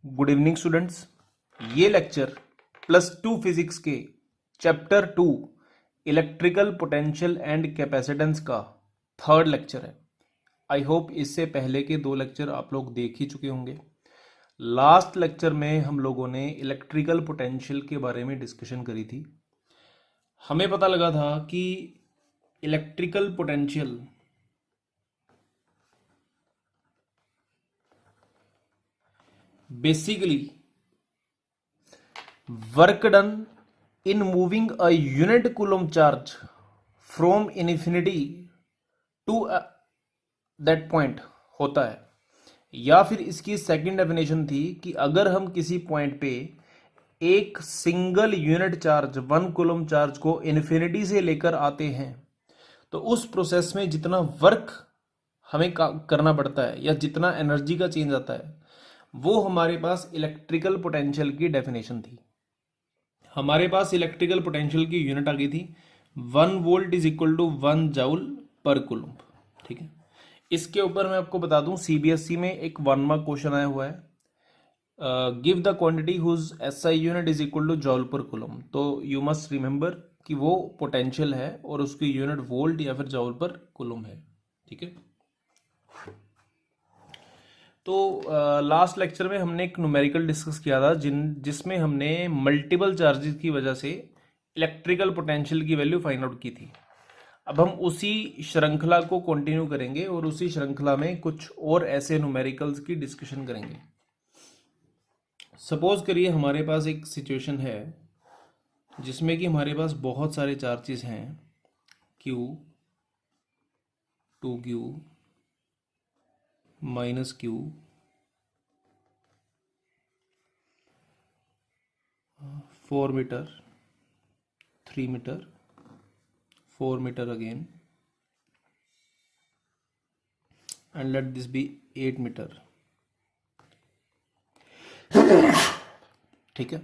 Good evening students. ये lecture +2 physics के chapter 2 electrical potential and capacitance का third lecture है। आई होप इससे पहले के 2 लेक्चर आप लोग देख ही चुके होंगे। लास्ट लेक्चर में हम लोगों ने इलेक्ट्रिकल पोटेंशियल के बारे में डिस्कशन करी थी। हमें पता लगा था कि electrical potential basically work done in moving a unit coulomb charge from infinity to that point होता है। या फिर इसकी सेकंड डेफिनेशन थी कि अगर हम किसी पॉइंट पे एक single unit charge 1 coulomb charge को इन्फिनिटी से लेकर आते हैं तो उस प्रोसेस में जितना वर्क हमें करना पड़ता है या जितना एनर्जी का चेंज आता है वो हमारे पास इलेक्ट्रिकल पोटेंशियल की डेफिनेशन थी। हमारे पास इलेक्ट्रिकल पोटेंशियल की यूनिट आ गई थी 1 volt is equal to 1 joule per coulomb. ठीक है, इसके ऊपर मैं आपको बता दूं सीबीएसई में एक 1 मार्क क्वेश्चन आया हुआ है। Give the quantity whose SI unit is equal to joule per coulomb. तो यू मस्ट रिमेंबर कि वो पोटेंशियल है और उसकी यूनिट वोल्ट या फिर जूल पर कूलम्ब है। ठीक है, तो लास्ट लेक्चर में हमने एक न्यूमेरिकल डिस्कस किया था जिसमें हमने मल्टीपल चार्जेस की वजह से इलेक्ट्रिकल पोटेंशियल की वैल्यू फाइंड आउट की थी। अब हम उसी श्रृंखला को कंटिन्यू करेंगे और उसी श्रृंखला में कुछ और ऐसे न्यूमेरिकल्स की डिस्कशन करेंगे। सपोज करिए हमारे पास एक सिचुएशन है जिसमें कि हमारे पास बहुत सारे चार्जेस हैं Q, 2Q, -Q, 4 metre, 3 metre, 4 metre again, and let this be 8 metre. ठीक है,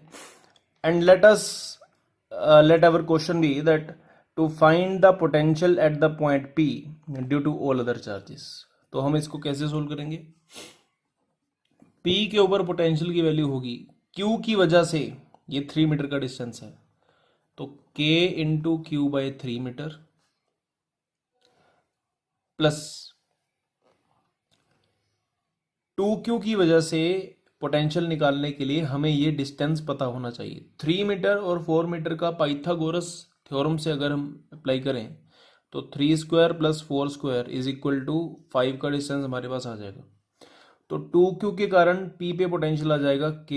and let our question be that to find the potential at the point P due to all other charges। तो हम इसको कैसे solve करेंगे? P के ऊपर potential की वैल्यू होगी Q की वजह से, ये 3 मीटर का डिस्टेंस है तो K into Q by 3 metre plus 2Q की वजह से पोटेंशियल निकालने के लिए हमें ये डिस्टेंस पता होना चाहिए। 3 मीटर और 4 मीटर का पाइथागोरस थ्योरम से अगर हम अप्लाई करें तो 3 square plus 4 square is equal to 5 का डिस्टेंस हमारे पास आ जाएगा। तो 2Q के कारण P पे पोटेंशियल आ जाएगा K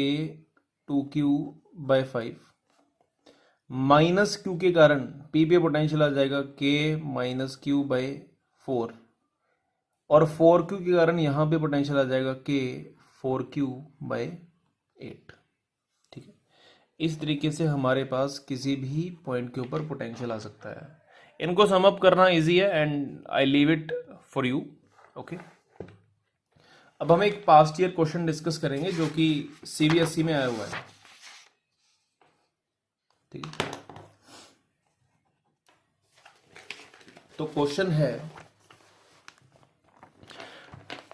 2Q bye 5, minus Q के कारण P पे पोटेंशियल आ जाएगा K माइनस Q बाय 4 और 4Q के कारण यहाँ पे पोटेंशियल आ जाएगा K 4Q बाय 8। ठीक है, इस तरीके से हमारे पास किसी भी पॉइंट के ऊपर पोटेंशियल आ सकता है। इनको सम अप करना इजी है and I leave it for you. Okay, अब हम एक पास्ट ईयर क्वेश्चन डिस्कस करेंगे जो कि सीबीएसई में आया हुआ है। ठीक है, तो क्वेश्चन है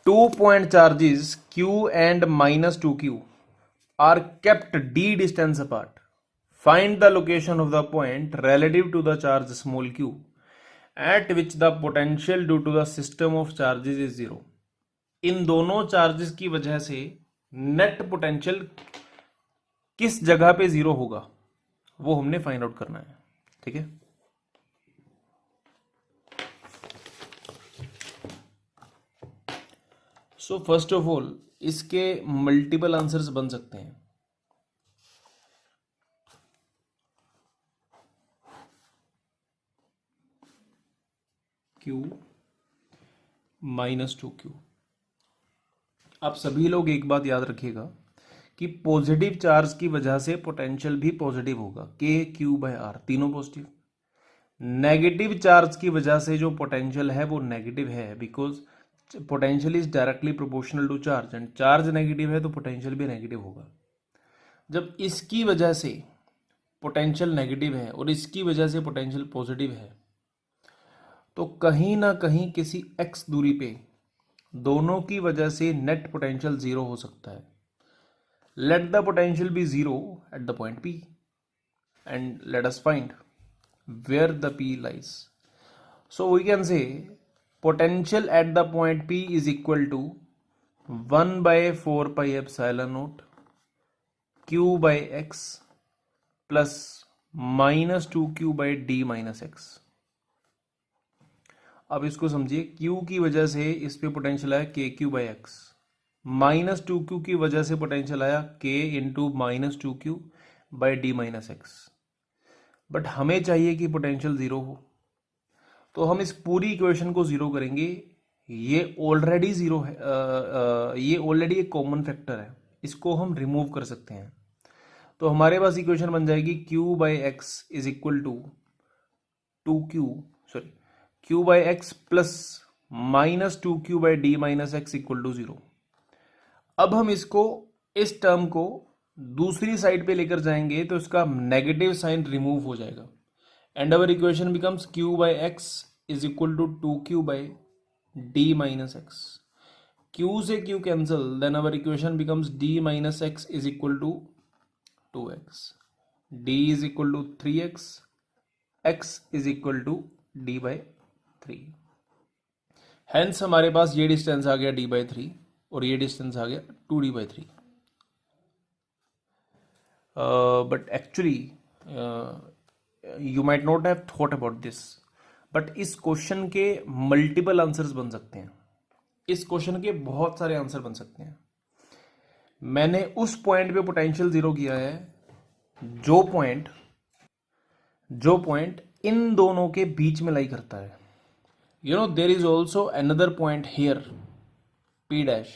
2 point charges Q and -2Q are kept d distance apart. Find the location of the point relative to the charge small q at which the potential due to the system of charges is 0. इन दोनों charges की वजह से net potential किस जगह पे 0 होगा वो हमने फाइंड आउट करना है। ठीक है, सो फर्स्ट ऑफ ऑल इसके मल्टीपल आंसर्स बन सकते हैं। Q -2Q। आप सभी लोग एक बात याद रखिएगा कि पॉजिटिव चार्ज की वजह से पोटेंशियल भी पॉजिटिव होगा, KQ/R तीनों पॉजिटिव। नेगेटिव चार्ज की वजह से जो पोटेंशियल है वो नेगेटिव है because potential is directly proportional to charge and charge negative है तो पोटेंशियल भी नेगेटिव होगा। जब इसकी वजह से पोटेंशियल नेगेटिव है और इसकी वजह से पोटेंशियल पॉजिटिव है तो कहीं ना कहीं किसी x दूरी पे दोनों की वजह से नेट पोटेंशियल 0 हो सकता है। let the potential be zero at the point P and let us find where the P lies. So we can say potential at the point P is equal to 1 by 4 pi epsilon naught q by x plus minus 2q by d minus x. अब इसको समझिए, q की वजह से इस पे potential आया के Q by x, minus 2q की वजह से पोटेंशियल आया k into minus 2q by D minus x. But हमें चाहिए कि पोटेंशियल जीरो हो, तो हम इस पूरी इक्वेशन को जीरो करेंगे. ये ऑलरेडी जीरो है, ये ऑलरेडी एक कॉमन फैक्टर है, इसको हम रिमूव कर सकते हैं. तो हमारे पास इक्वेशन बन जाएगी q by x is equal to q by X plus minus 2q by D minus X equal to zero. अब हम इसको, इस टर्म को दूसरी साइड पे लेकर जाएंगे तो इसका नेगेटिव साइन रिमूव हो जाएगा and our equation becomes q by x is equal to 2q by D minus x. q से q cancel, then our equation becomes d minus x is equal to 2x, d is equal to 3x, x is equal to d by 3. Hence हमारे पास ये distance आ गया d by 3 और ये distance आ गया 2d by 3. But actually you might not have thought about this, but इस question के multiple answers बन सकते हैं. इस क्वेश्चन के बहुत सारे आंसर बन सकते हैं. मैंने उस पॉइंट पे पोटेंशियल जीरो किया है जो पॉइंट इन दोनों के बीच में लाई करता है. You know there is also another point here P dash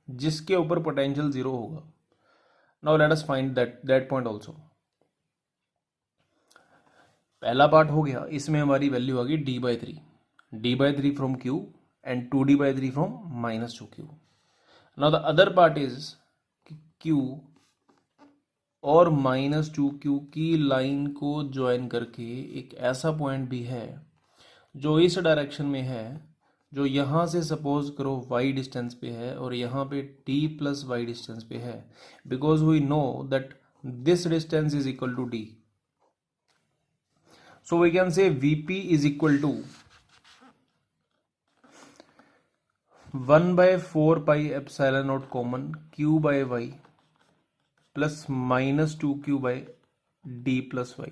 जिसके ऊपर पोटेंशियल जीरो होगा. Now let us find that point also. पहला पार्ट हो गया, इसमें हमारी वैल्यू आ गई d by three from q and 2d by 3 from minus 2q. Now the other part is q और माइनस 2q की लाइन को ज्वाइन करके एक ऐसा पॉइंट भी है जो इस डायरेक्शन में है, जो यहाँ से सपोज करो y डिस्टेंस पे है और यहाँ पे t प्लस वाई डिस्टेंस पे है, because we know that this distance is equal to d. So we can say vp is equal to 1 by 4 pi epsilon naught common q by y plus minus 2q by d plus y.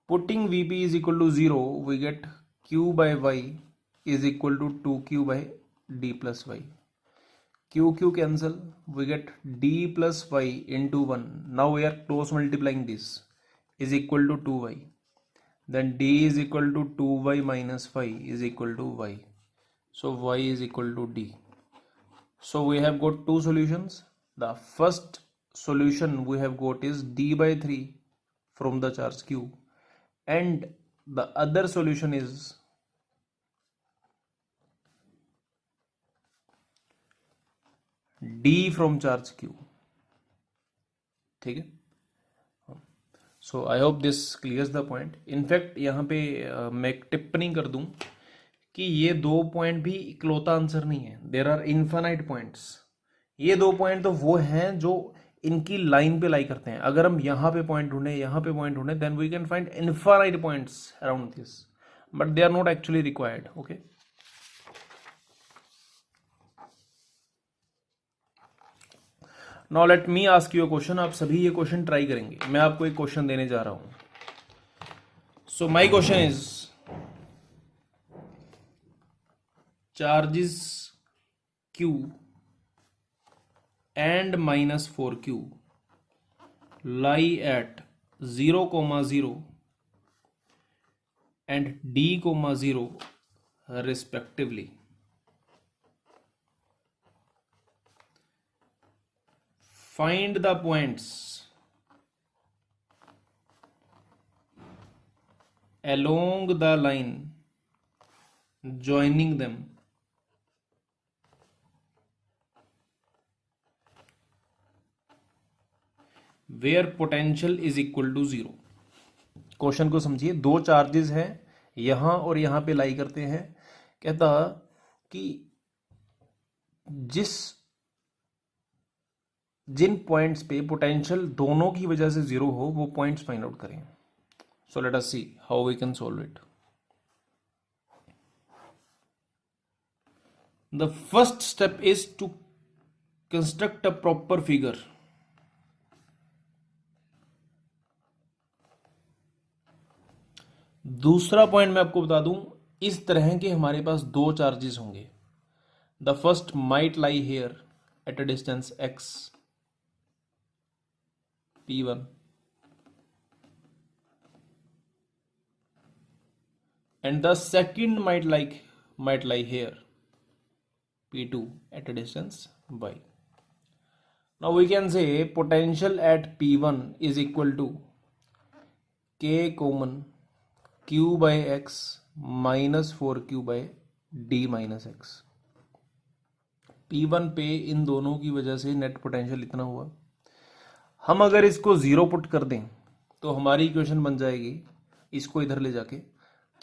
Putting vp is equal to 0, we get q by y is equal to 2q by d plus y. q cancel, we get d plus y into 1. Now we are cross multiplying this, is equal to 2y. Then d is equal to 2y minus 5 is equal to y. So y is equal to d. So we have got two solutions. The first solution we have got is d by 3 from the charge q. And the other solution is d from charge q. ठीक है. So I hope this clears the point. In fact यहाँ पे मैं एक टिप्पणी कर दूं कि ये दो पॉइंट भी इकलौता आंसर नहीं है. There are infinite points. ये दो पॉइंट तो वो हैं जो इनकी लाइन पे लाई करते हैं. अगर हम यहाँ पे पॉइंट ढूंढे, यहाँ पे पॉइंट ढूंढे, then we can find infinite points around this, but they are not actually required. Okay, now let me ask you a question. आप सभी ये क्वेश्चन ट्राई करेंगे. मैं आपको एक क्वेश्चन देने जा रहा हूं. So my question is charges q and minus 4q lie at 0, 0 and d, 0 respectively. Find the points along the line joining them where potential is equal to 0. Question को समझिए. दो चार्जेस हैं, यहां और यहां पे लाई करते हैं. कहता कि जिस जिन पॉइंट्स पे पोटेंशियल दोनों की वजह से जीरो हो वो पॉइंट्स फाइंड आउट करें. So let us see how we can solve it. The first step is to construct a proper figure. दूसरा पॉइंट मैं आपको बता दूं, इस तरह के हमारे पास दो चार्जेस होंगे. The first might lie here at a distance x p1 and the second might lie here p2 at a distance y. Now we can say potential at p1 is equal to k common q by x minus 4q by d minus x. p1 पे इन दोनों की वजह से net potential इतना हुआ. हम अगर इसको जीरो पुट कर दें तो हमारी इक्वेशन बन जाएगी, इसको इधर ले जाके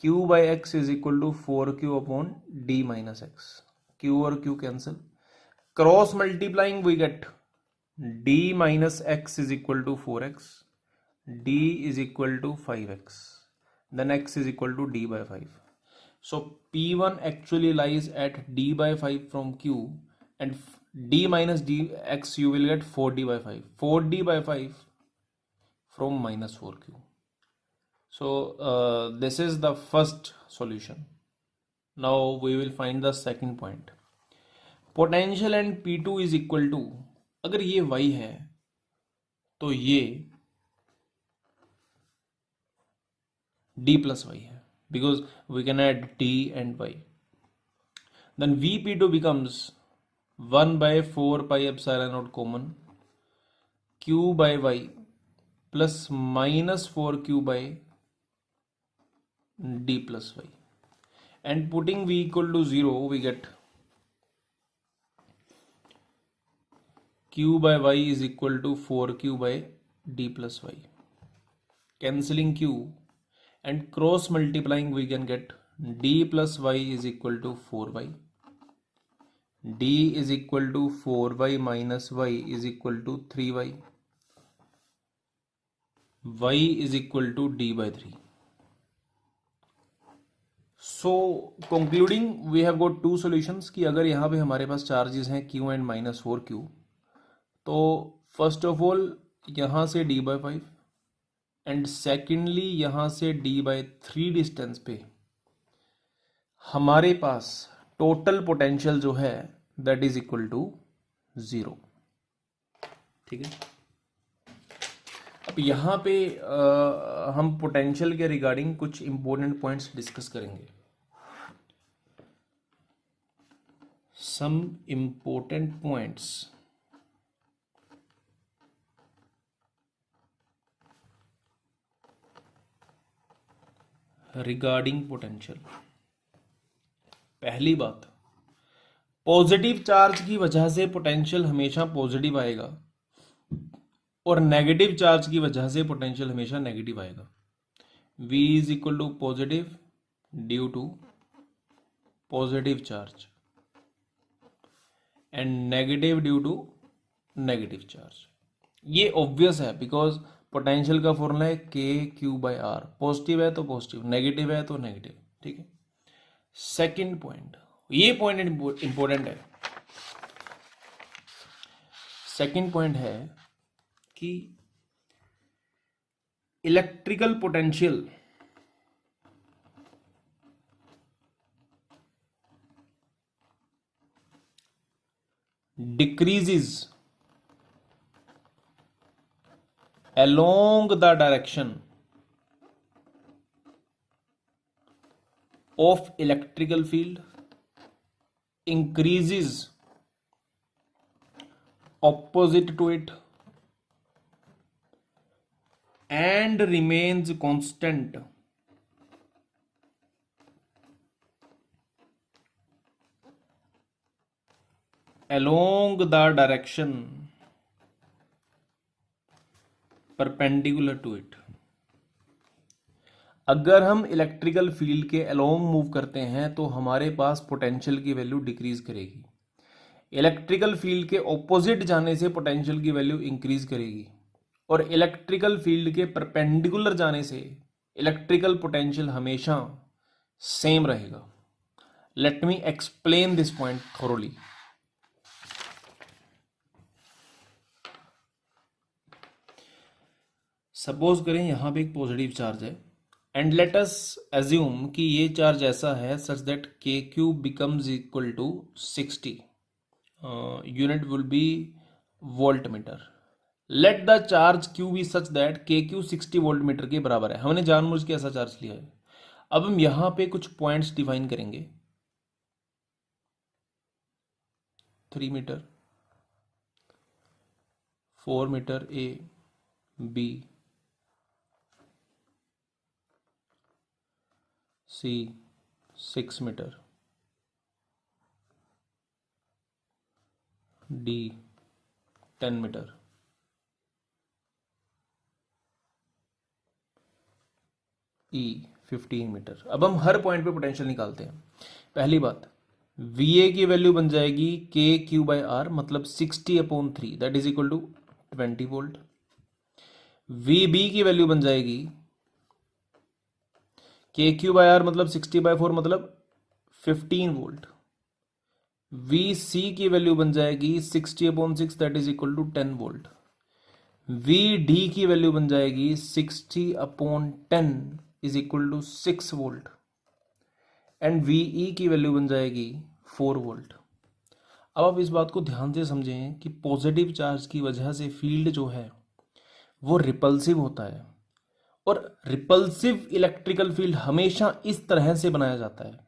q by x is equal to 4q upon d minus x. q और q cancel, cross multiplying we get d minus x is equal to 4x, d is equal to 5x, then x is equal to d by 5. So p1 actually lies at d by 5 from q, and d minus dx you will get 4d by 5. 4d by 5 from minus 4q. So this is the first solution. Now we will find the second point. Potential and p2 is equal to, अगर ये y है तो ये d plus y है, because we can add d and y. Then vp2 becomes 1 by 4 pi epsilon naught common q by y plus minus 4q by d plus y, and putting v equal to 0 we get q by y is equal to 4q by d plus y. Cancelling q and cross multiplying we can get d plus y is equal to 4y. d is equal to 4y minus y is equal to 3y. y is equal to d by 3. So concluding we have got two solutions कि अगर यहाँ पे हमारे पास charges हैं q and minus 4q, तो first of all यहाँ से d by 5 and secondly यहाँ से d by 3 डिस्टेंस पे हमारे पास टोटल पोटेंशियल जो है दैट इज इक्वल टू 0. ठीक है. अब यहाँ पे हम पोटेंशियल के रिगार्डिंग कुछ इंपॉर्टेंट पॉइंट्स डिस्कस करेंगे. Some important points regarding potential. पहली बात, पॉजिटिव चार्ज की वजह से पोटेंशियल हमेशा पॉजिटिव आएगा और नेगेटिव चार्ज की वजह से पोटेंशियल हमेशा नेगेटिव आएगा. V is equal to positive due to positive charge and negative due to negative charge. ये ऑब्वियस है बिकॉज पोटेंशियल का फॉर्मूला है k Q by are. Positive है तो पॉजिटिव, नेगेटिव है तो नेगेटिव. ठीक है. सेकेंड पॉइंट, ये पॉइंट इंपॉर्टेंट है. सेकेंड पॉइंट है कि electrical potential decreases along the direction of electrical field, increases opposite to it, and remains constant along the direction perpendicular to it. अगर हम इलेक्ट्रिकल फील्ड के along move करते हैं तो हमारे पास पोटेंशियल की वैल्यू डिक्रीज करेगी. इलेक्ट्रिकल फील्ड के ऑपोजिट जाने से पोटेंशियल की वैल्यू इंक्रीज करेगी और इलेक्ट्रिकल फील्ड के परपेंडिकुलर जाने से इलेक्ट्रिकल पोटेंशियल हमेशा सेम रहेगा. Let me explain this point thoroughly. Suppose करें यहां पे एक पॉजिटिव चार्ज है एंड लेट अस एज्यूम कि ये चार्ज ऐसा है such that k q becomes equal to 60. Unit will be volt metre. Let the charge q be such that k q 60 volt metre के बराबर है. हमने जानबूझ के ऐसा चार्ज लिया है. अब हम यहां पे कुछ पॉइंट्स डिफाइन करेंगे. 3 metre, 4 metre A B C, 6 metre D, 10 metre E, 15 metre. अब हम हर पॉइंट पे पोटेंशियल निकालते हैं. पहली बात, वी ए की वैल्यू बन जाएगी के क्यू बाई आर, मतलब 60/3 that is equal to 20 volt. V B की वैल्यू बन जाएगी के क्यू बाई आर मतलब 60/4 मतलब 15 वोल्ट. वी सी की वैल्यू बन जाएगी 60/6 that is equal to 10 volt. V D की वैल्यू बन जाएगी 60/10 is equal to 6 volt. And V E की वैल्यू बन जाएगी 4 वोल्ट. अब आप इस बात को ध्यान से समझें कि पॉजिटिव चार्ज की वजह से फील्ड जो है वो रिपल्सिव होता है और रिपल्सिव इलेक्ट्रिकल फील्ड हमेशा इस तरह से बनाया जाता है.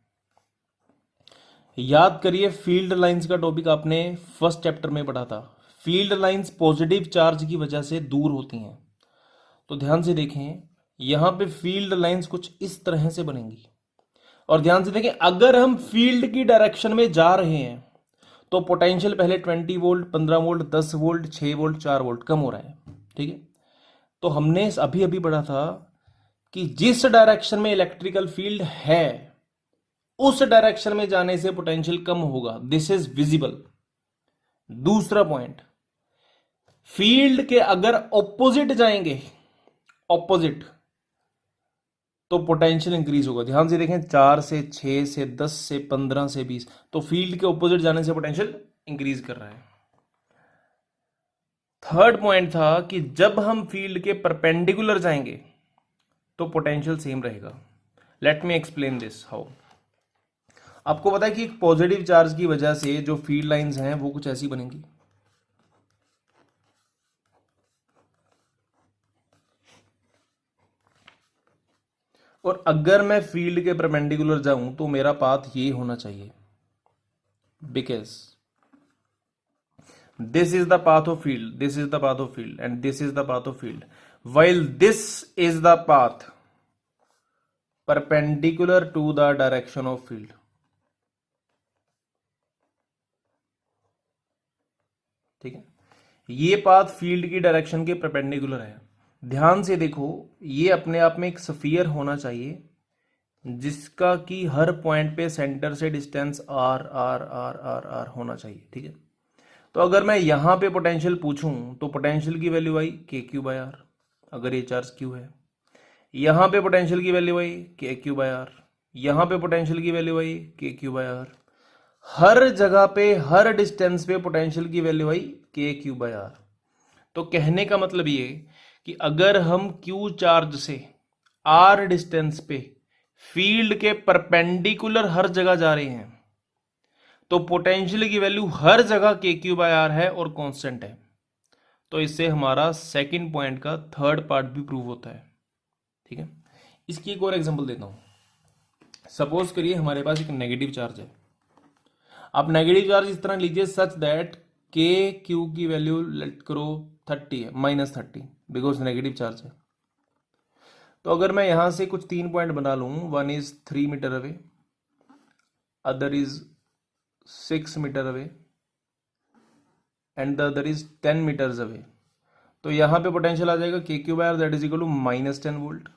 याद करिए फील्ड लाइंस का टॉपिक आपने फर्स्ट चैप्टर में पढ़ा था. फील्ड लाइंस पॉजिटिव चार्ज की वजह से दूर होती हैं. तो ध्यान से देखें, यहां पे फील्ड लाइंस कुछ इस तरह से बनेंगी और ध्यान से देखें अगर हम फील्ड की डायरेक्शन में जा रहे हैं तो पोटेंशियल पहले 20 volt, 15 volt, 10 volt, 6 volt, 4 volt कम हो रहा है. ठीक है, तो हमने अभी अभी पढ़ा था कि जिस डायरेक्शन में इलेक्ट्रिकल फील्ड है उस डायरेक्शन में जाने से पोटेंशियल कम होगा. This is visible. दूसरा पॉइंट, फील्ड के अगर ऑपोजिट जाएंगे, ऑपोजिट, तो पोटेंशियल इंक्रीज होगा. ध्यान से देखें 4 से 6 से 10 से 15 से 20, तो फील्ड के ऑपोजिट जाने से पोटेंशियल इंक्रीज कर रहा है. थर्ड पॉइंट था कि जब हम फील्ड के परपेंडिकुलर जाएंगे तो पोटेंशियल सेम रहेगा. Let me explain this how. आपको पता है कि एक पॉजिटिव चार्ज की वजह से जो फील्ड लाइंस हैं वो कुछ ऐसी बनेंगी. और अगर मैं फील्ड के परपेंडिकुलर जाऊं तो मेरा पाथ ये होना चाहिए, because this is the path of field, this is the path of field and this is the path of field, while this is the path perpendicular to the direction of field. ठीक है, ये path field की direction के perpendicular है. ध्यान से देखो, ये अपने आप में एक स्फीयर होना चाहिए जिसका कि हर पॉइंट पे सेंटर से distance R R R R R होना चाहिए. ठीक है, तो अगर मैं यहां पे पोटेंशियल पूछूं तो पोटेंशियल की वैल्यू आई के क्यू बाय आर, अगर ये चार्ज क्यू है. यहां पे पोटेंशियल की वैल्यू आई के क्यू बाय आर, यहां पे पोटेंशियल की वैल्यू आई के क्यू बाय आर. हर जगह पे हर डिस्टेंस पे पोटेंशियल की वैल्यू आई के क्यू बाय आर. तो कहने का मतलब ये कि अगर हम क्यू चार्ज से आर डिस्टेंस पे फील्ड के परपेंडिकुलर हर जगह जा रहे हैं तो पोटेंशियल की वैल्यू हर जगह के क्यू बाय आर है और कांस्टेंट है. तो इससे हमारा सेकंड पॉइंट का थर्ड पार्ट भी प्रूव होता है. ठीक है, इसकी एक और एग्जांपल देता हूं. सपोज करिए हमारे पास एक नेगेटिव चार्ज है. आप नेगेटिव चार्ज इस तरह लीजिए सच दैट के क्यू की वैल्यू लेट करो 30 है, -30, बिकॉज नेगेटिव चार्ज है. तो अगर मैं यहां से कुछ 3 पॉइंट बना लूं, one is 3 metre away, other is 6 metre away and the other is 10 metres away, तो यहां पे पोटेंशियल आ जाएगा k q by R that is equal to -10 volt.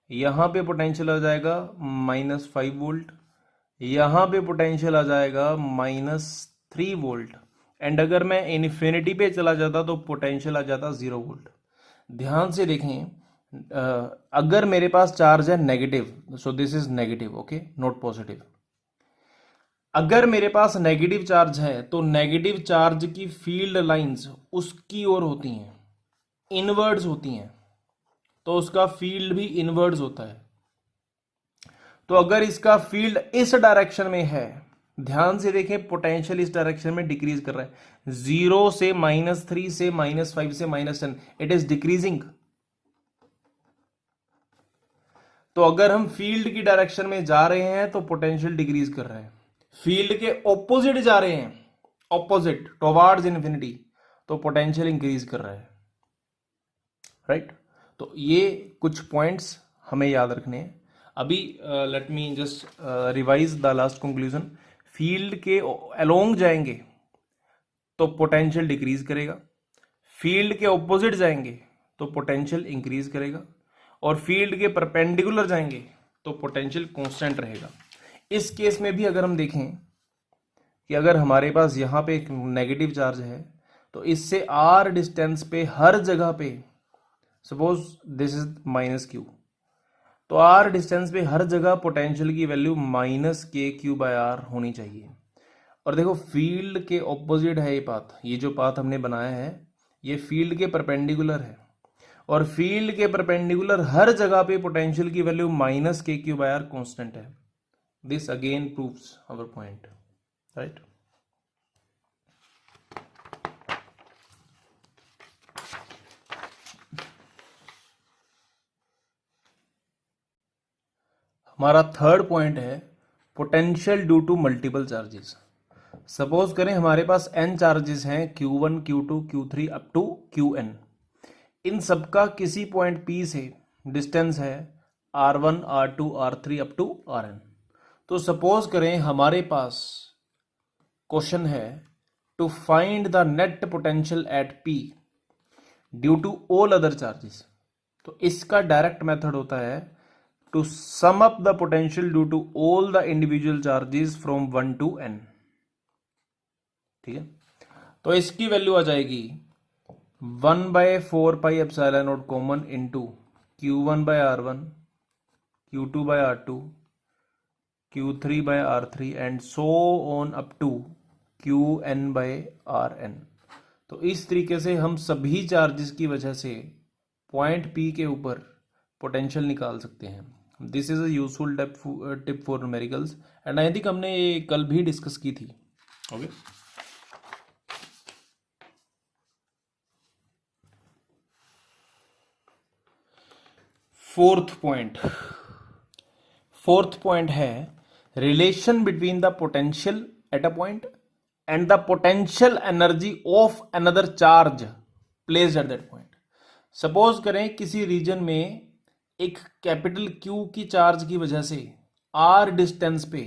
यहां पे पोटेंशियल आ जाएगा -5 वोल्ट. यहां पे पोटेंशियल आ जाएगा -3 वोल्ट. एंड अगर मैं इन्फिनिटी पे चला जाता तो पोटेंशियल आ जाता 0 वोल्ट। ध्यान से देखें, अगर मेरे पास चार्ज है negative, so this is negative, okay, not positive. अगर मेरे पास नेगेटिव चार्ज है तो नेगेटिव चार्ज की फील्ड लाइंस उसकी ओर होती हैं, इनवर्ड्स होती हैं, तो उसका फील्ड भी इनवर्ड्स होता है। तो अगर इसका फील्ड इस डायरेक्शन में है, ध्यान से देखें, पोटेंशियल इस डायरेक्शन में डिक्रीज कर रहा है, 0 से -3 से -5 से -10, इट इज डिक्रीजिंग। तो अगर हम फील्ड की डायरेक्शन में जा रहे हैं तो पोटेंशियल डिक्रीज कर रहे हैं, फील्ड के ऑपोजिट जा रहे हैं, ऑपोजिट टुवर्ड्स इन्फिनिटी, तो पोटेंशियल इंक्रीज कर रहा है, राइट। तो ये कुछ पॉइंट्स हमें याद रखने हैं। अभी let me just revise the last conclusion. Field के अलोंग जाएंगे तो पोटेंशियल डिक्रीज करेगा, फील्ड के ऑपोजिट जाएंगे तो पोटेंशियल इंक्रीज करेगा, और फील्ड के परपेंडिकुलर जाएंगे तो पोटेंशियल कांस्टेंट रहेगा। इस केस में भी अगर हम देखें कि अगर हमारे पास यहाँ पे एक नेगेटिव चार्ज है तो इससे r डिस्टेंस पे हर जगह पे, सपोज दिस इज -q, तो r डिस्टेंस पे हर जगह पोटेंशियल की वैल्यू -kq/r होनी चाहिए। और देखो फील्ड के ऑपोजिट है ये पाथ, ये जो पाथ हमने बनाया है ये फील्ड के परपेंडिकुलर है, और फील्ड के परपेंडिकुलर हर जगह पे पोटेंशियल की वैल्यू -kq/r कांस्टेंट है। This again proves our point, right. हमारा थर्ड पॉइंट है potential due to multiple charges. Suppose करें हमारे पास n चार्जेस हैं, Q1, Q2, Q3 up to Qn। इन सबका किसी पॉइंट P से डिस्टेंस है R1, R2, R3 up to Rn। तो सपोज करें हमारे पास क्वेश्चन है to find the net potential at P due to all other charges. तो इसका डायरेक्ट मेथड होता है to sum up the potential due to all the individual charges from 1 to n। ठीक है, तो इसकी वैल्यू आ जाएगी 1/4πε0 common into Q1/R1, Q2/R2, Q3/R3 and so on up to Qn/Rn। तो इस तरीके से हम सभी चार्जेस की वजह से पॉइंट P के ऊपर पोटेंशियल निकाल सकते हैं। This is a useful tip for numericals, and I think हमने ये कल भी डिस्कस की थी, ओके। फोर्थ पॉइंट है relation between the potential at a point and the potential energy of another charge placed at that point. Suppose करें किसी reason में एक कैपिटल Q की चार्ज की वजह से R डिस्टेंस पे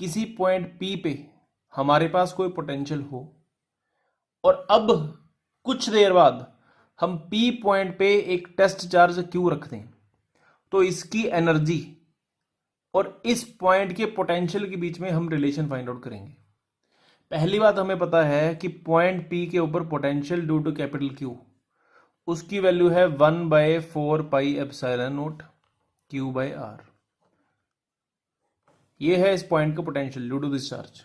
किसी पॉइंट P पे हमारे पास कोई पोटेंशियल हो, और अब कुछ देर बाद हम P पॉइंट पे एक टेस्ट चार्ज Q रख दें, तो इसकी एनर्जी और इस पॉइंट के पोटेंशियल के बीच में हम रिलेशन फाइंड आउट करेंगे। पहली बात हमें पता है कि पॉइंट P के ऊपर potential due to capital Q, उसकी वैल्यू है 1/4πε0 Q/R। ये है इस पॉइंट का potential due to this charge.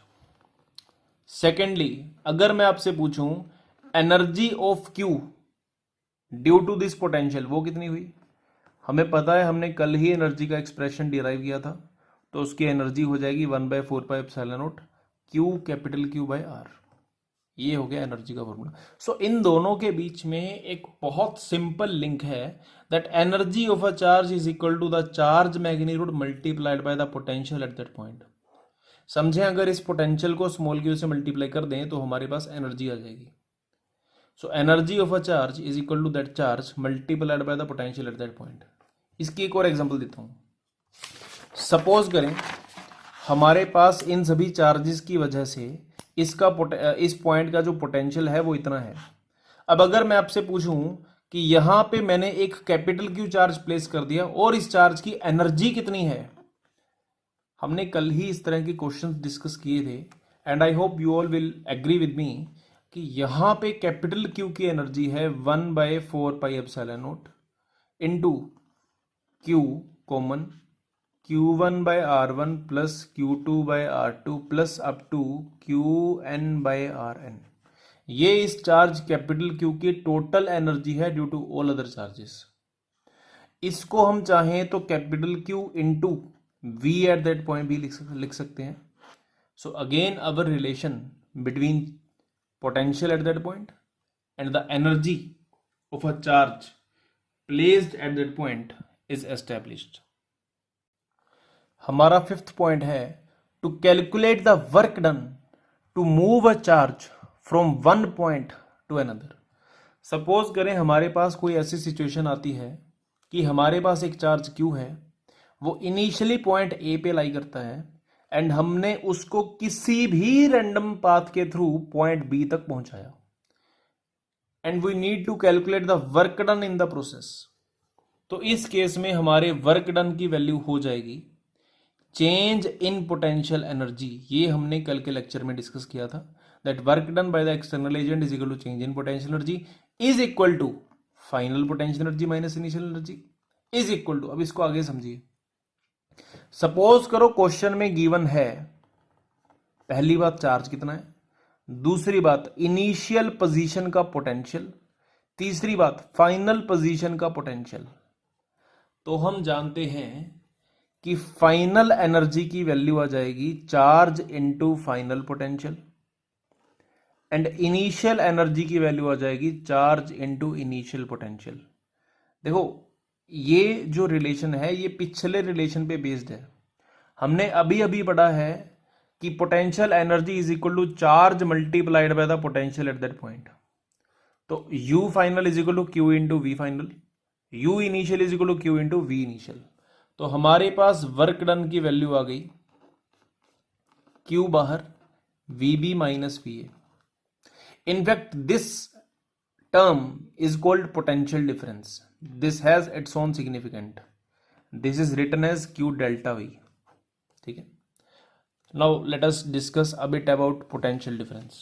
Secondly, अगर मैं आपसे पूछूं energy of Q due to this potential, वो कितनी हुई? हमें पता है, हमने कल ही एनर्जी का एक्सप्रेशन डिराइव किया था, तो उसकी एनर्जी हो जाएगी 1/4πε0 Q/R। ये हो गया एनर्जी का फॉर्मूला। सो इन दोनों के बीच में एक बहुत सिंपल लिंक है, that energy of a charge is equal to the charge magnitude multiplied by the potential at that point. समझें, अगर इस पोटेंशियल को स्मॉल q से मल्टीप्लाई कर दें तो हमारे पास एनर्जी आ जाएगी। So energy of a charge is equal to that charge multiplied by the potential at that point. इसकी एक और एग्जांपल देता हूं। सपोज करें हमारे पास इन सभी चार्जेस की वजह से इस पॉइंट का जो पोटेंशियल है वो इतना है। अब अगर मैं आपसे पूछूं कि यहां पे मैंने एक कैपिटल Q चार्ज प्लेस कर दिया और इस चार्ज की एनर्जी कितनी है, हमने कल ही इस तरह के क्वेश्चंस डिस्कस किए थे, and I hope you all will agree with me कि यहां पे कैपिटल क्यू की एनर्जी है 1/4πε0 into Q common Q1/R1 plus Q2/R2 plus up to Qn/Rn। ये इस चार्ज कैपिटल क्यू की टोटल एनर्जी है due to all other charges. इसको हम चाहें तो capital Q into V at that point भी लिख सकते हैं। So again our relation between potential at that point and the energy of a charge placed at that point is established. हमारा fifth point है to calculate the work done to move a charge from one point to another. Suppose करें हमारे पास कोई ऐसी situation आती है कि हमारे पास एक चार्ज क्यू है, वो इनिशियली पॉइंट ए पे लाई करता है एंड हमने उसको किसी भी रैंडम पाथ के थ्रू पॉइंट बी तक पहुंचाया and we need to calculate the work done in the process. तो इस केस में हमारे वर्क डन की वैल्यू हो जाएगी चेंज इन पोटेंशियल एनर्जी। ये हमने कल के लेक्चर में डिस्कस किया था that work done by the external agent is equal to change in potential energy is equal to final potential energy minus initial energy is equal to. अब इसको आगे समझिए। सपोज करो क्वेश्चन में गिवन है, पहली बात चार्ज कितना है, दूसरी बात इनिशियल पोजीशन का पोटेंशियल, तीसरी बात फाइनल पोजीशन का पोटेंशियल। तो हम जानते हैं कि फाइनल एनर्जी की वैल्यू आ जाएगी charge into final potential and initial energy की वैल्यू आ जाएगी चार्ज इनटू इनिशियल पोटेंशियल। देखो ये जो रिलेशन है ये पिछले रिलेशन पे बेस्ड है। हमने अभी अभी पढ़ा है कि potential energy is equal to charge multiplied by the potential at that point. तो U final is equal to Q into V final, U initial is equal to Q into V initial. तो हमारे पास work done की value आ गई Q बाहर V B minus V A. In fact this term is called potential difference. This has its own significant. This is written as Q delta V. ठीक है। Now let us discuss a bit about potential difference.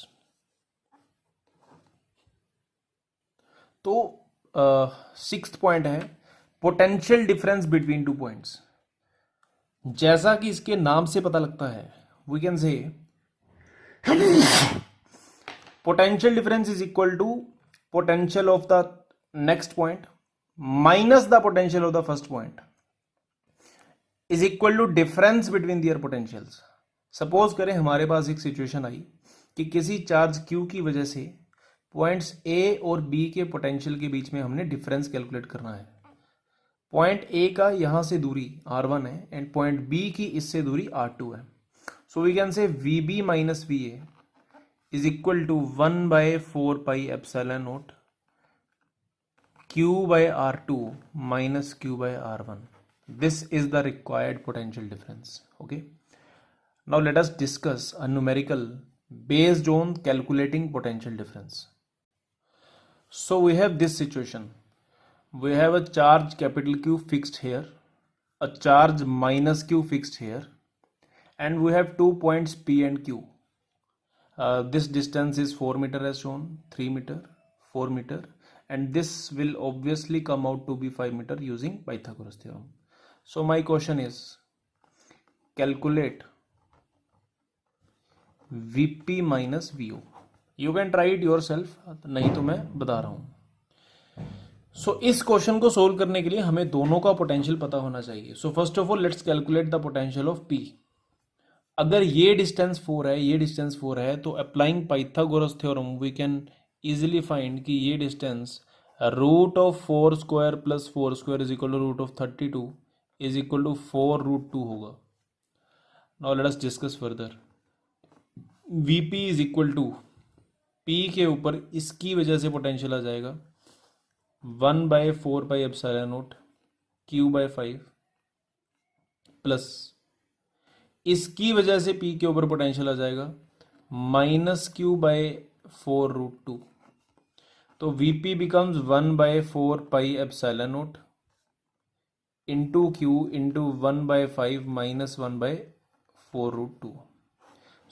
तो sixth point है potential difference between two points. जैसा कि इसके नाम से पता लगता है we can say potential difference is equal to potential of the next point minus the potential of the first point is equal to difference between their potentials. Suppose करें हमारे पास एक सिचुएशन आई कि किसी चार्ज Q की वजह से points A और B के पोटेंशियल के बीच में हमने डिफरेंस कैलकुलेट करना है। पॉइंट A का यहां से दूरी R1 है एंड पॉइंट B की इससे दूरी R2 है। So we can say VB minus VA is equal to 1/4πε0 Q by R2 minus Q by R1. This is the required potential difference. Okay. Now let us discuss a numerical based on calculating potential difference. So we have this situation. We have a charge capital Q fixed here, a charge minus Q fixed here, and we have 2 points P and Q. This distance is 4 meter as shown, 3 meter, 4 meter, and this will obviously come out to be 5 meter using Pythagoras theorem. So my question is calculate VP minus VO. You can try it yourself, नहीं तो मैं बता रहा हूं। So इस question को solve करने के लिए हमें दोनों का पोटेंशियल पता होना चाहिए। So first of all let's calculate the potential of P. अगर ये डिस्टेंस 4 है, ये डिस्टेंस 4 है, तो applying Pythagoras theorem we can easily find कि ये distance root of 4 square plus 4 square is equal to root of 32 is equal to 4√2 होगा। Now let us discuss further. Vp is equal to P के ऊपर इसकी वजह से potential आ जाएगा 1/4πε0 Q/5 प्लस इसकी वजह से P के ऊपर पोटेंशियल आ जाएगा -Q/4√2। तो Vp becomes 1/4πε0 into Q into 1/5 minus 1/4√2.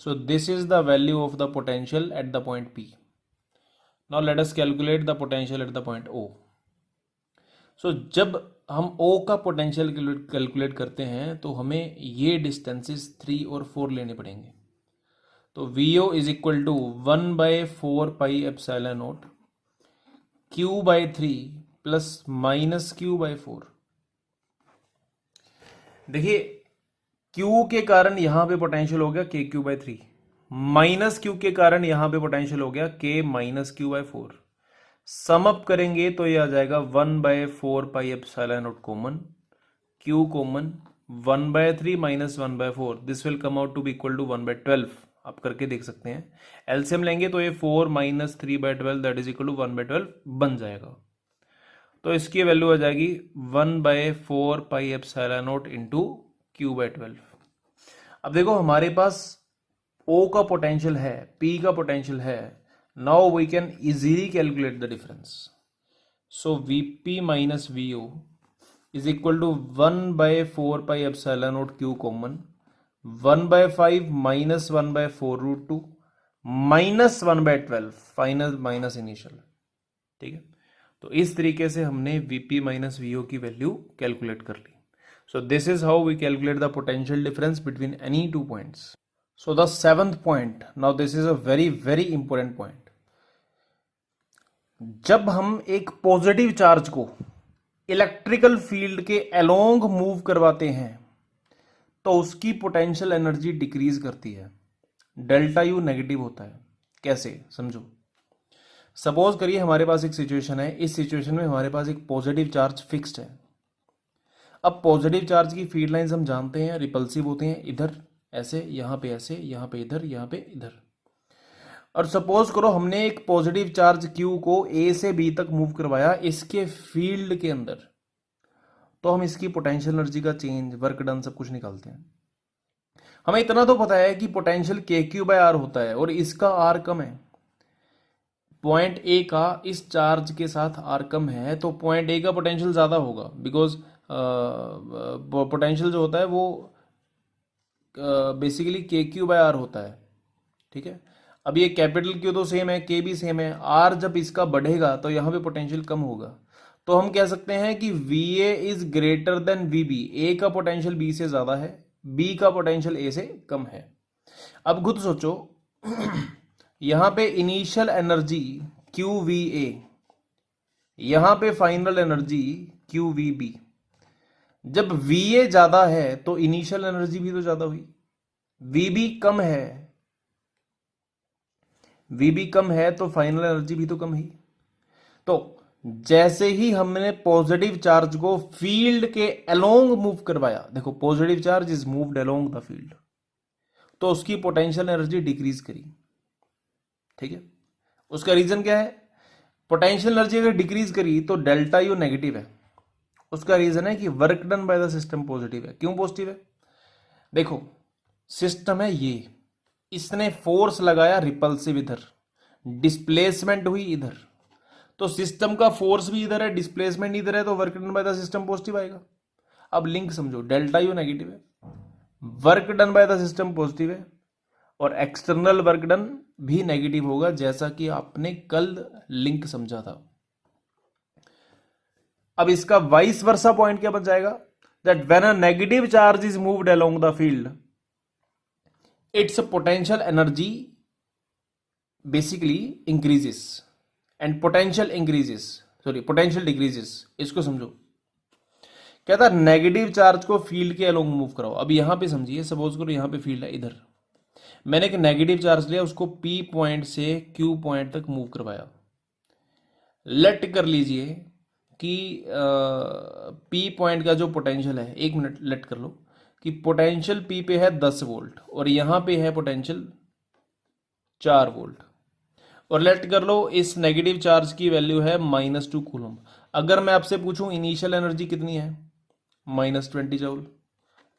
So this is the value of the potential at the point P. Now let us calculate the potential at the point O। सो जब हम O का potential calculate करते हैं तो हमें ये distances 3 और 4 लेने पड़ेंगे। तो VO is equal to 1/4 pi epsilon naught Q/3 plus minus Q/4। देखिए Q के कारण यहां पे पोटेंशियल हो गया KQ/3, माइनस Q के कारण यहां पे पोटेंशियल हो गया K-Q/4। सम अप करेंगे तो ये आ जाएगा 1/4 pi epsilon naught common, Q common, 1/3 minus 1/4, this will come out to be equal to 1/12। आप करके देख सकते हैं, एलसीएम लेंगे तो ये 4 minus 3/12 that is equal to 1/12 बन जाएगा। तो इसकी वैल्यू आ जाएगी 1/4 pi epsilon not into Q/12। अब देखो हमारे पास O का पोटेंशियल है, P का पोटेंशियल है, now we can easily calculate the difference. So VP minus VO is equal to 1/4 pi epsilon naught Q common, 1/5 minus 1/4√2 minus 1/12 final minus initial. ठीक है, तो इस तरीके से हमने VP माइनस VO की वैल्यू कैलकुलेट कर ली। So this is how we calculate the potential difference between any two points. So the seventh point, now this is a very very important point। जब हम एक पॉजिटिव चार्ज को electrical field के along move करवाते हैं तो उसकी potential energy decrease करती है, डेल्टा यू नेगेटिव होता है। कैसे, समझो। सपोज करिए हमारे पास एक सिचुएशन है, इस सिचुएशन में हमारे पास एक पॉजिटिव चार्ज फिक्स्ड है। अब पॉजिटिव चार्ज की फील्ड लाइंस हम जानते हैं, रिपल्सिव होते हैं, इधर ऐसे, यहां पे ऐसे, यहां पे इधर, यहां पे इधर। और सपोज करो हमने एक पॉजिटिव चार्ज Q को A से B तक मूव करवाया इसके फील्ड के अंदर, तो हम इसकी पोटेंशियल एनर्जी का चेंज, वर्क डन, सब कुछ निकालते हैं। हमें इतना तो पता है कि पोटेंशियल KQ/R होता है और इसका R कम है। पॉइंट A का इस चार्ज के साथ R कम है तो पॉइंट A का पोटेंशियल ज्यादा होगा, बिकॉज पोटेंशियल जो होता है वो बेसिकली KQ/R होता है। ठीक है, अब ये कैपिटल Q तो सेम है, K भी सेम है, R जब इसका बढ़ेगा तो यहाँ पे पोटेंशियल कम होगा। तो हम कह सकते हैं कि VA is greater than VB, A का पोटेंशियल B से ज्यादा है, B का पोटेंशियल A से कम है। अब खुद सोचो यहां पे इनिशियल एनर्जी QVA, यहां पे फाइनल एनर्जी QVB। जब VA ज्यादा है तो इनिशियल एनर्जी भी तो ज्यादा हुई, VB कम है, VB कम है तो फाइनल एनर्जी भी तो कम ही। तो जैसे ही हमने पॉजिटिव चार्ज को फील्ड के अलोंग मूव करवाया, देखो positive charge is moved along the field, तो उसकी पोटेंशियल एनर्जी डिक्रीज करी। ठीक है, उसका रीजन क्या है? पोटेंशियल एनर्जी अगर डिक्रीज करी तो डेल्टा यू नेगेटिव है। उसका रीजन है कि work done by the system positive है। क्यों पॉजिटिव है? देखो सिस्टम है ये, इसने फोर्स लगाया रिपल्सिव इधर, डिस्प्लेसमेंट हुई इधर, तो सिस्टम का फोर्स भी इधर है, डिस्प्लेसमेंट इधर है, तो work done by the system positive आएगा। अब लिंक समझो, डेल्टा यू नेगेटिव है, work done by the system positive है, और एक्सटर्नल वर्क डन भी नेगेटिव होगा, जैसा कि आपने कल लिंक समझा था। अब इसका वाइस वर्सा पॉइंट क्या बन जाएगा? That when a negative charge is moved along the field, it's potential energy basically increases and potential decreases. इसको समझो, कहता है नेगेटिव चार्ज को फील्ड के अलोंग मूव कराओ। अब यहां पे समझिए, सपोज करो यहां पे फील्ड है इधर, मैंने एक नेगेटिव चार्ज लिया, उसको P पॉइंट से Q पॉइंट तक मूव करवाया। लेट कर लीजिए कि P पॉइंट का जो पोटेंशियल है, 1 मिनट लेट कर लो, कि पोटेंशियल P पे है 10 वोल्ट और यहां पे है पोटेंशियल 4 वोल्ट, और लेट कर लो इस नेगेटिव चार्ज की वैल्यू है -2 कूलम। अगर मैं आपसे पूछूं इनिशियल एनर्जी कितनी है, -20 जूल।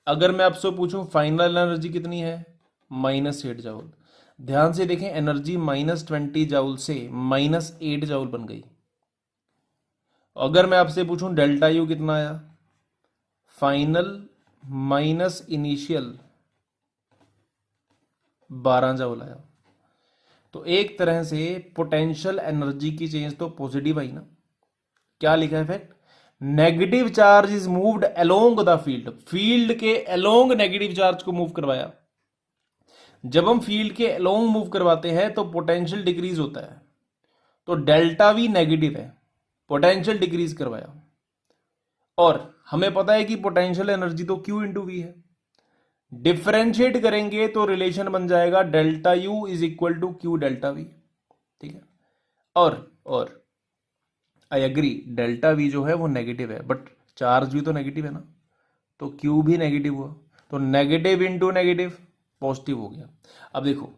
अगर मैं आपसे पूछूं फाइनल एनर्जी कितनी है, -8 जूल। ध्यान से देखें, एनर्जी -20 जूल से -8 जूल बन गई। अगर मैं आपसे पूछूं डेल्टा यू कितना आया, फाइनल माइनस इनिशियल 12 जूल आया। तो एक तरह से पोटेंशियल एनर्जी की चेंज तो पॉजिटिव आई ना। क्या लिखा है fact, negative charge is moved along the field, field के अलोंग नेगेटिव चार्ज को मूव करवाया। जब हम फील्ड के अलोंग मूव करवाते हैं तो पोटेंशियल डिक्रीज होता है, तो डेल्टा वी नेगेटिव है, पोटेंशियल डिक्रीज करवाया। और हमें पता है कि पोटेंशियल एनर्जी तो Q इंटू वी है, डिफरेंशिएट करेंगे तो रिलेशन बन जाएगा delta U is equal to q delta V. ठीक है, और आई एग्री डेल्टा वी जो है वो नेगेटिव है, बट चार्ज भी तो नेगेटिव है ना, तो क्यू भी नेगेटिव हुआ, तो नेगेटिव इंटू नेगेटिव पॉजिटिव हो गया। अब देखो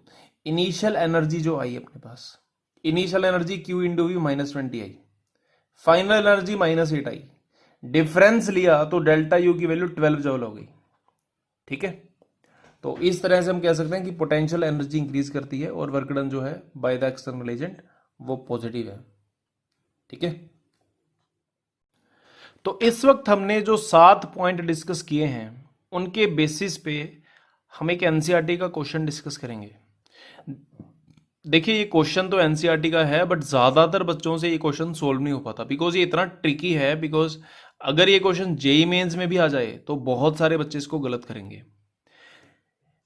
इनिशियल एनर्जी जो आई अपने पास, initial energy Q into V -20 आई, फाइनल एनर्जी -8 आई, डिफरेंस लिया तो डेल्टा यू की वैल्यू 12 जूल हो गई। ठीक है, तो इस तरह से हम कह सकते हैं कि पोटेंशियल एनर्जी इंक्रीज करती है और वर्क डन जो है बाय द एक्सटर्नल एजेंट वो पॉजिटिव है। ठीक है, तो इस वक्त हमने जो 7 पॉइंट डिस्कस किए हैं उनके बेसिस पे हम एक एनसीईआरटी का क्वेश्चन डिस्कस करेंगे। देखिए ये क्वेश्चन तो एनसीईआरटी का है, बट ज़्यादातर बच्चों से ये क्वेश्चन सोल्व नहीं हो पाता, बिकॉज ये इतना ट्रिकी है। बिकॉज अगर ये क्वेश्चन जेईई मेंस में भी आ जाए तो बहुत सारे बच्चे इसको गलत करेंगे।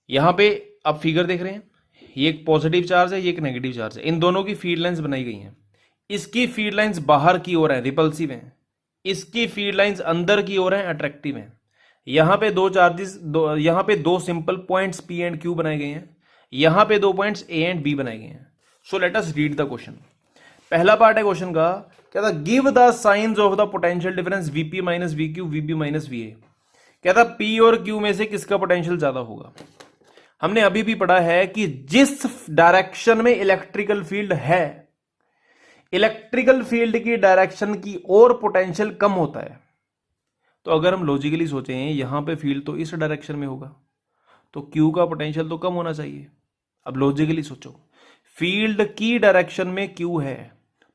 यहाँ पे आप फिगर देख रहे हैं, ये एक पॉजिटिव चार्ज है, ये एक नेगेटिव चार्ज है, इन दोनों की फील्ड लाइंस बनाई गई हैं। इसकी फील्ड लाइंस बाहर की ओर है, रिपल्सिव है, इसकी फील्ड लाइंस अंदर की ओर है, अट्रैक्टिव है। यहाँ पे दो चार्जेस, यहाँ पे दो simple points P and Q बनाए गए हैं, यहाँ पे दो पॉइंट्स A एंड B बनाए गए हैं। सो let us read the question. पहला पार्ट है क्वेश्चन का, क्या था, give the science of the potential difference Vp minus VQ Vb minus VA। कहता P और Q में से किसका पोटेंशियल ज्यादा होगा। हमने अभी भी पढ़ा है कि जिस डायरेक्शन में इलेक्ट्रिकल फील्ड है, इलेक्ट्रिकल फील्ड की डायरेक्शन की ओर पोटेंशियल कम होता है। तो अगर हम लॉजिकली सोचें यहां पे फील्ड तो इस डायरेक्शन में होगा, तो Q का पोटेंशियल तो कम होना चाहिए। अब लॉजिकली सोचो, फील्ड की डायरेक्शन में Q है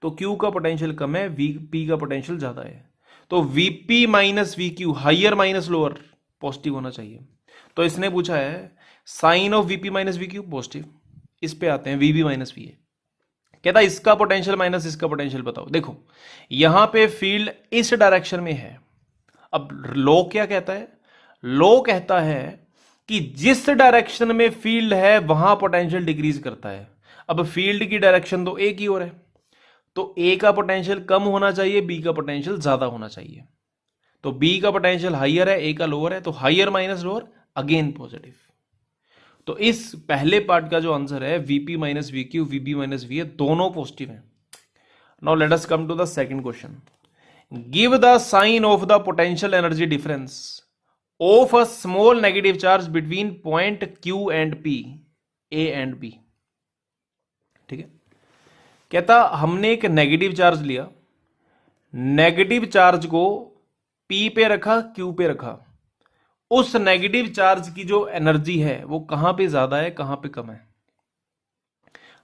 तो Q का पोटेंशियल कम है, P का पोटेंशियल ज्यादा है, तो Vp minus VQ higher minus lower positive होना चाहिए। तो इसने पूछा है sign of Vp minus VQ positive. इस पे आते हैं Vb माइनस VA। कहता इसका पोटेंशियल माइनस इसका पोटेंशियल बताओ। देखो यहां पे फील्ड इस डायरेक्शन में है। अब लॉ क्या कहता है, लॉ कहता है कि जिस डायरेक्शन में फील्ड है वहां पोटेंशियल डिक्रीज करता है। अब फील्ड की डायरेक्शन तो ए की ओर है, तो ए का पोटेंशियल कम होना चाहिए, बी का पोटेंशियल ज्यादा होना चाहिए। तो बी का पोटेंशियल हाइयर है, ए का लोअर है, तो higher minus lower again positive. तो इस पहले पार्ट का जो आंसर है Vp minus VQ Vb minus VA दोनों पॉजिटिव हैं। Now let us come to the second question. Give the sign of the potential energy difference of a small negative charge between point Q and P, A and B। ठीक है, कहता हमने एक negative charge लिया, negative charge को P पे रखा, Q पे रखा। उस नेगेटिव चार्ज की जो एनर्जी है वो कहां पे ज्यादा है, कहां पे कम है।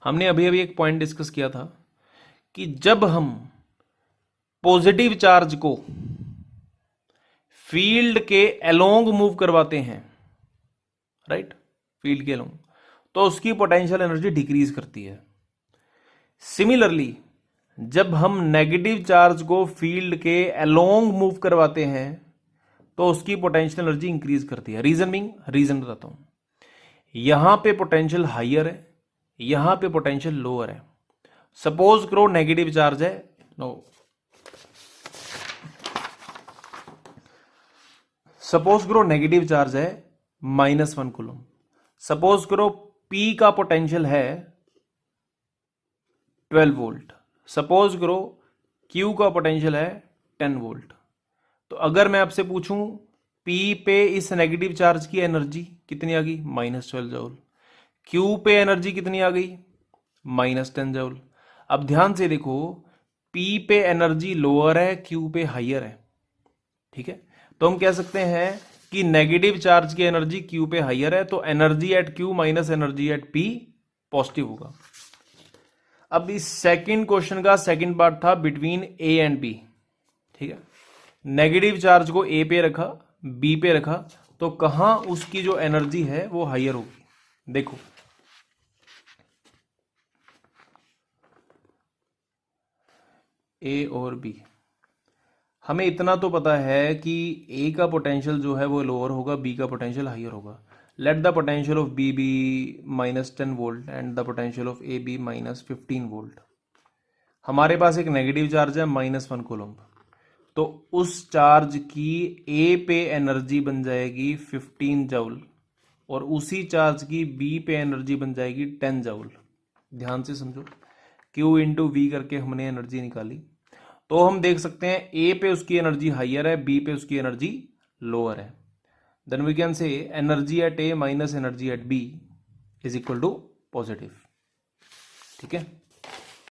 हमने अभी अभी एक पॉइंट डिस्कस किया था कि जब हम पॉजिटिव चार्ज को फील्ड के अलोंग मूव करवाते हैं, राइट, फील्ड के अलोंग, तो उसकी पोटेंशियल एनर्जी डिक्रीज करती है। सिमिलरली जब हम नेगेटिव चार्ज को फील्ड के अलोंग मूव करवाते हैं तो उसकी पोटेंशियल एनर्जी इंक्रीज करती है। रीजन बताता हूं, यहां पे पोटेंशियल हाइयर है, यहां पे पोटेंशियल लोअर है। सपोज करो नेगेटिव चार्ज है, सपोज करो नेगेटिव चार्ज है -1 कूलम। सपोज करो P का पोटेंशियल है 12 वोल्ट। सपोज करो Q का पोटेंशियल है 10 वोल्ट। तो अगर मैं आपसे पूछूं P पे इस नेगेटिव चार्ज की एनर्जी कितनी आ गई, -12 जूल। Q पे एनर्जी कितनी आ गई, -10 जूल। अब ध्यान से देखो, P पे एनर्जी लोअर है, Q पे हाइयर है। ठीक है, तो हम कह सकते हैं कि नेगेटिव चार्ज की एनर्जी Q पे हाइयर है, तो energy at Q minus energy eight P positive होगा। अब इस सेकंड क्वेश्चन का सेकंड पार्ट था बिटवीन A एंड B। ठीक है, नेगेटिव चार्ज को A पे रखा, B पे रखा, तो कहां उसकी जो एनर्जी है वो हाइयर होगी। देखो ए और बी, हमें इतना तो पता है कि ए का पोटेंशियल जो है वो लोअर होगा, बी का पोटेंशियल हायर होगा. Let the potential of B be -10 volt and the potential of A be -15 volt. हमारे पास एक नेगेटिव चार्ज है -1 कूलम, तो उस चार्ज की ए पे एनर्जी बन जाएगी 15 जूल और उसी चार्ज की बी पे एनर्जी बन जाएगी 10 जूल. ध्यान से समझो, Q इंटू वी करके हमने एनर्जी निकाली, तो हम देख सकते हैं ए पे उसकी एनर्जी हाइयर है, बी पे उसकी एनर्जी लोअर है. Then we can say energy at A minus energy at B is equal to positive. ठीक है.